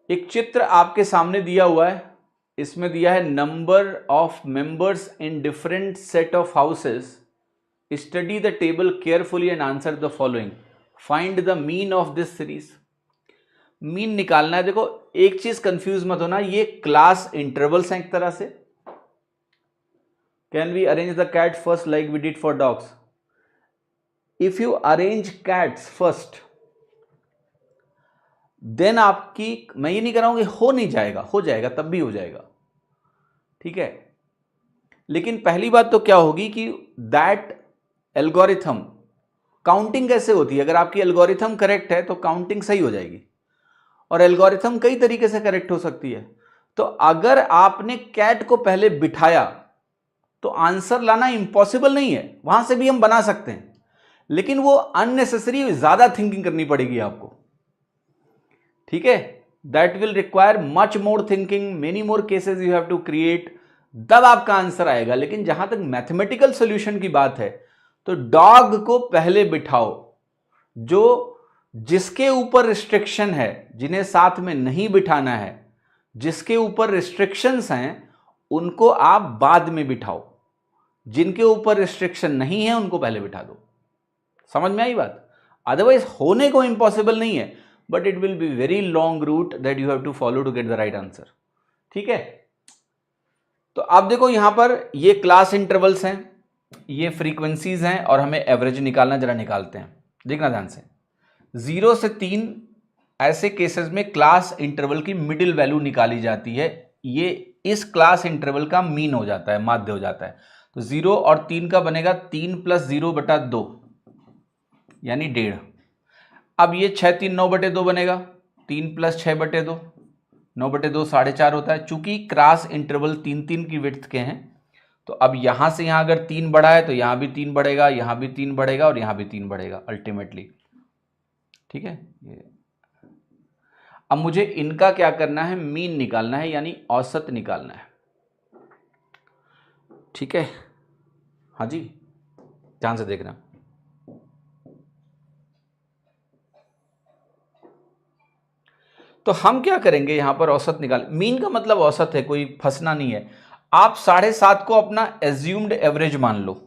एक चित्र आपके सामने दिया हुआ है, इसमें दिया है number of members in different set of houses, study the table carefully and answer the following, find the mean of this series. Mean निकालना है। देखो एक चीज कंफ्यूज मत होना, ये क्लास इंटरवल्स हैं एक तरह से। Can we arrange the cat first like we did for dogs? If you arrange cats first then आपकी, मैं ये नहीं कर रहा हूं कि हो नहीं जाएगा, हो जाएगा, तब भी हो जाएगा, ठीक है। लेकिन पहली बात तो क्या होगी कि दैट एल्गोरिथम, काउंटिंग कैसे होती है, अगर आपकी एल्गोरिथम करेक्ट है तो काउंटिंग सही हो जाएगी। और एल्गोरिथम कई तरीके से करेक्ट हो सकती है। तो अगर आपने कैट को पहले बिठाया तो आंसर लाना इंपॉसिबल नहीं है, वहां से भी हम बना सकते हैं, लेकिन वो अननेसेसरी ज्यादा थिंकिंग करनी पड़ेगी आपको, ठीक है। That will require much more thinking, many more cases you have to create, तब आपका आंसर आएगा। लेकिन जहां तक मैथमेटिकल सॉल्यूशन की बात है तो डॉग को पहले बिठाओ, जो जिसके ऊपर रिस्ट्रिक्शन है, जिन्हें साथ में नहीं बिठाना है, जिसके ऊपर रिस्ट्रिक्शंस हैं उनको आप बाद में बिठाओ, जिनके ऊपर रिस्ट्रिक्शन नहीं है उनको पहले बिठा दो। समझ में आई बात? अदरवाइज होने को इंपॉसिबल नहीं है, but it will be very long route that you have to follow to get the right answer, ठीक है। तो आप देखो यहां पर ये क्लास इंटरवल्स हैं, ये फ्रीक्वेंसीज हैं, और हमें एवरेज निकालना, जरा निकालते हैं, देखना ध्यान से। 0 से 3 ऐसे केसेस में क्लास इंटरवल की मिडिल वैल्यू निकाली जाती है, ये इस क्लास इंटरवल का मीन हो जाता है, माध्य हो जाता है। तो 0 और 3 का बनेगा 3 + 0/2 यानी 1.5। अब ये 6 3 9/2 बनेगा, 3 + 6/2 9/2 4.5 होता है। चूंकि क्रॉस इंटरवल 3-3 की विड्थ के हैं, तो अब यहां से यहां अगर 3 बढ़ा है तो यहां भी 3 बढ़ेगा, यहां भी 3 बढ़ेगा और यहां भी 3 बढ़ेगा अल्टीमेटली, ठीक है। ये अब मुझे इनका क्या करना है, मीन निकालना है, यानी औसत निकालना है, ठीक है। हाँ जी, ध्यान से देखना। तो हम क्या करेंगे यहां पर, औसत निकाल, मीन का मतलब औसत है, कोई फंसना नहीं है। आप 7.5 को अपना एज्यूम्ड एवरेज मान लो।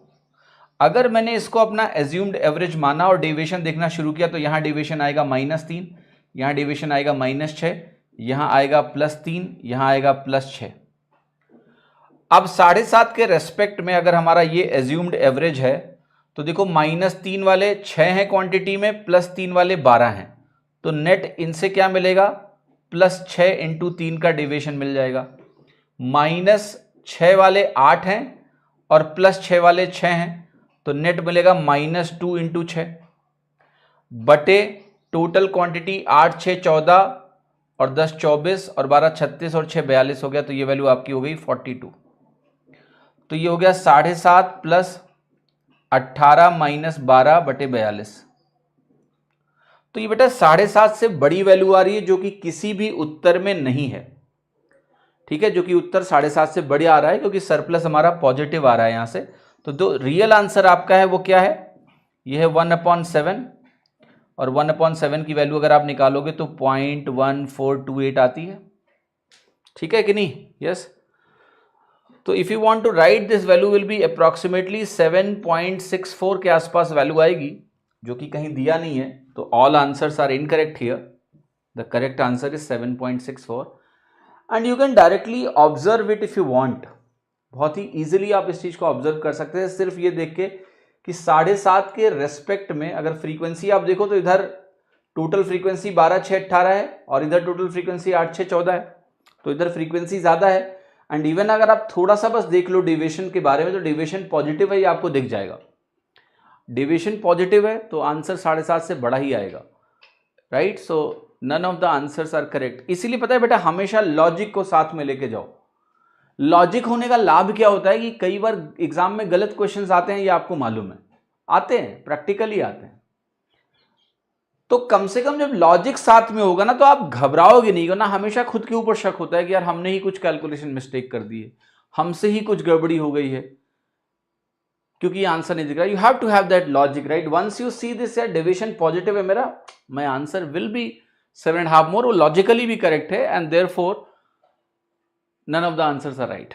अगर मैंने इसको अपना एज्यूम्ड एवरेज माना और डेविएशन देखना शुरू किया, तो यहां डेविएशन आएगा -3, यहां डेविएशन आएगा -6, यहां आएगा +3, यहां आएगा +6। अब 7.5 के रेस्पेक्ट में अगर हमारा ये एज्यूम्ड एवरेज है, तो देखो -3 वाले 6 हैं क्वांटिटी में, +3 वाले 12 हैं, तो नेट इनसे क्या मिलेगा, +6 × 3 का डेविएशन मिल जाएगा। -6 वाले 8 हैं और +6 वाले 6 हैं, तो नेट मिलेगा -2 × 6 बटे टोटल क्वांटिटी 8 6 14 और 10 24 और 12 36 और 6 42 हो गया, तो ये वैल्यू आपकी हो गई 42। तो ये हो गया 7.5 + 18 - 12 बटे 42। तो ये बेटा 7.5 से बड़ी वैल्यू आ रही है, जो कि किसी भी उत्तर में नहीं है, ठीक है, जो कि उत्तर 7.5 से बड़े आ रहा है, क्योंकि सरप्लस हमारा पॉजिटिव आ रहा है यहां से। तो जो रियल आंसर आपका है वो क्या है, ये है 1/7, और 1/7 की वैल्यू अगर आप निकालोगे तो 0.1428 आती है, ठीक है कि नहीं? यस। तो if you want to write this value will be approximately 7.64 के आसपास वैल्यू आएगी, जो कि कहीं दिया नहीं है। तो all answers are incorrect here, the correct answer is 7.64 and you can directly observe it if you want. बहुत ही इजीली आप इस चीज को ऑब्जर्व कर सकते हैं, सिर्फ ये देख के कि 7.5 के रेस्पेक्ट में अगर फ्रीक्वेंसी आप देखो, तो इधर टोटल फ्रीक्वेंसी 12 6 18 है और इधर टोटल फ्रीक्वेंसी 8 6 14 है, तो इधर फ्रीक्वेंसी ज्यादा है। एंड इवन अगर आप थोड़ा सा बस देख लो डेविएशन के बारे में, तो डेविएशन पॉजिटिव है, ये आपको दिख जाएगा। डेविएशन पॉजिटिव है तो आंसर 7.5 से बड़ा ही आएगा, right. So none of the answers are correct. इसीलिए पता है बेटा, हमेशा लॉजिक को साथ में लेके जाओ। लॉजिक होने का लाभ क्या होता है कि कई बार एग्जाम में गलत क्वेश्चंस आते हैं, ये आपको मालूम है, आते हैं, प्रैक्टिकली आते हैं। तो कम से कम जब लॉजिक साथ में होगा ना, तो आप घबराओगे नहीं, ना हमेशा खुद के ऊपर शक होता है कि यार हमने ही कुछ कैलकुलेशन मिस्टेक कर दी है, हमसे ही कुछ गड़बड़ी हो गई है, क्योंकि आंसर नहीं दिख रहा। You have to have that logic, right. Once you see this, यार डेविएशन पॉजिटिव है मेरा, my answer will be 7.5 more, वो लॉजिकली भी करेक्ट है, and therefore none of the answers are right.